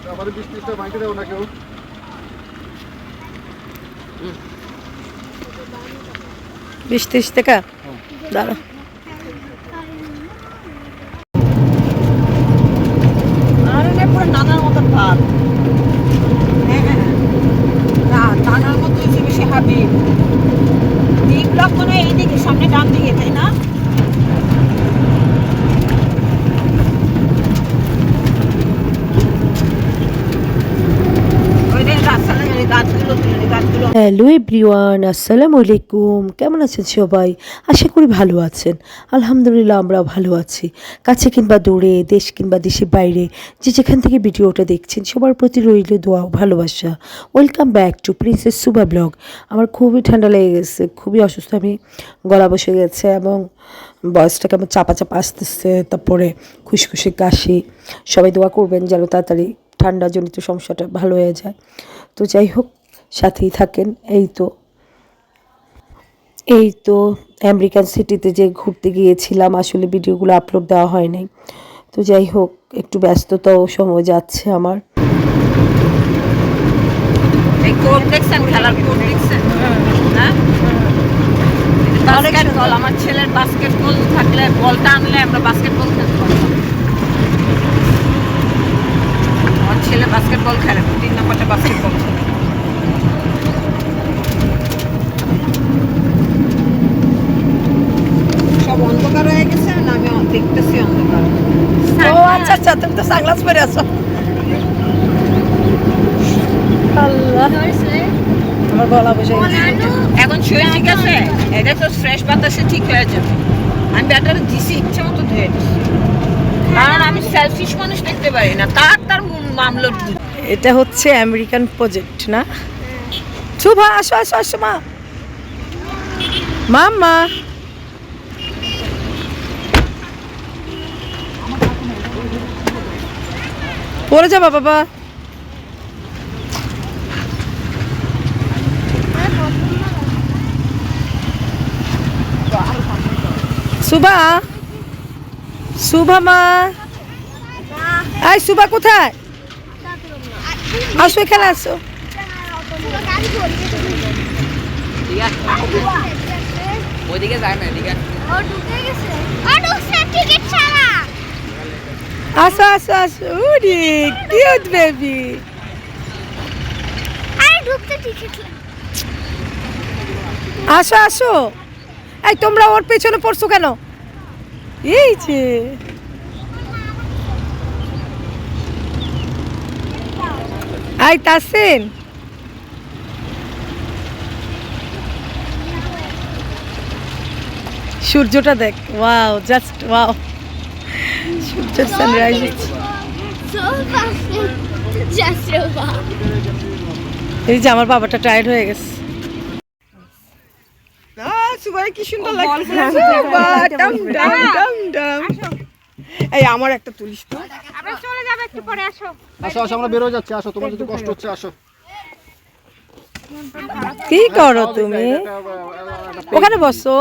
আমাদের 20-30টা মাইকে দাও না কেউ। 20-30 টাকা দাঁড়া। আরে পুরো নানার মতন ভাব। না নানার মতো হচ্ছে বেশি হাবি। এই ব্লক মনে হয় এইদিকে সামনে ডান দিকে, তাই না? হ্যালো এভরিওয়ান, আসসালামু আলাইকুম। কেমন আছেন সবাই? আশা করি ভালো আছেন। আলহামদুলিল্লাহ আমরাও ভালো আছি। কাছে কিংবা দূরে, দেশ কিংবা দেশের বাইরে, যে যেখান থেকে ভিডিওটা দেখছেন সবার প্রতি রইল দোয়া ও ভালোবাসা। Welcome back to princess Suba blog. আমার খুবই ঠান্ডা লেগে গেছে, খুবই অসুস্থ, আমি গলা বসে গেছে এবং বয়সটা কেমন চাপা চাপা আসতেছে, তারপরে খুশখুশি কাশি। সবাই দোয়া করবেন যেন তাড়াতাড়ি ঠান্ডাজনিত সমস্যাটা ভালো হয়ে যায়। তো যাই হোক, সাথেই থাকেন। এই তো আমেরিকান সিটিতে যে ঘুরতে গিয়েছিলাম, আসলে ভিডিওগুলো আপলোড দেওয়া হয় নাই। তো যাই হোক, একটু ব্যস্ততাও সময় যাচ্ছে আমার। এই কোড দেখছেন, খেলার কোড দেখছেন? হ্যাঁ, বাস্কেটবল। আমার ছেলের বাস্কেটবল থাকলে, বলটা আনলে আমরা বাস্কেটবল খেলতে পারতাম। আমার ছেলে বাস্কেটবল খেলে, 3 নম্বরটা বাস্কেটবল খেলে। সব অন্ধকার হয়ে গেছে না? আমি দেখতেছি অন্ধকার। ও আচ্ছা আচ্ছা, তুমি তো সানগ্লাস পরে আছো। আল্লাহ, আমার গলা বসে গেছে। এখন শুয়ে ঠিক আছে, এটা তো ফ্রেশ বাতাসে ঠিক হয়ে যাবে। আমি ব্যাটারে দিছি, ইচ্ছে মতো ধুয়ে দিছি, কারণ আমি সেলফিশ মানুষ দেখতে পারি না। তার মামলার এটা হচ্ছে আমেরিকান প্রজেক্ট না? শুভা আসো আসো আসো, মা মাম্মা। পড়ে যাবা বাবা। সুভা, সুভা মা, এই সুভা কোথায়? আসো এখানে আসো। ওইদিকে যায় না, এদিকে আসো আসো আসো। উরি কিউট বেবি। আসো আসো। এই তোমরা ওর পেছনে পড়ছো কেন? এই যে আই তাসিন, সূর্যটা দেখ। ওয়াও, জাস্ট ওয়াও, সূর্যের সানরাইজ। এই যে আমার বাবাটা টায়ার্ড হয়ে গেছে। কি সুন্দর লাগছে। এই আমার একটা তুলিস তো। আমরা চলে যাব, একটু পরে আসো। আসো আসো, আমরা বের হয়ে যাচ্ছি। আসো, তোমার যদি কষ্ট হচ্ছে আসো। কি করো তুমি? ওখানে বসো।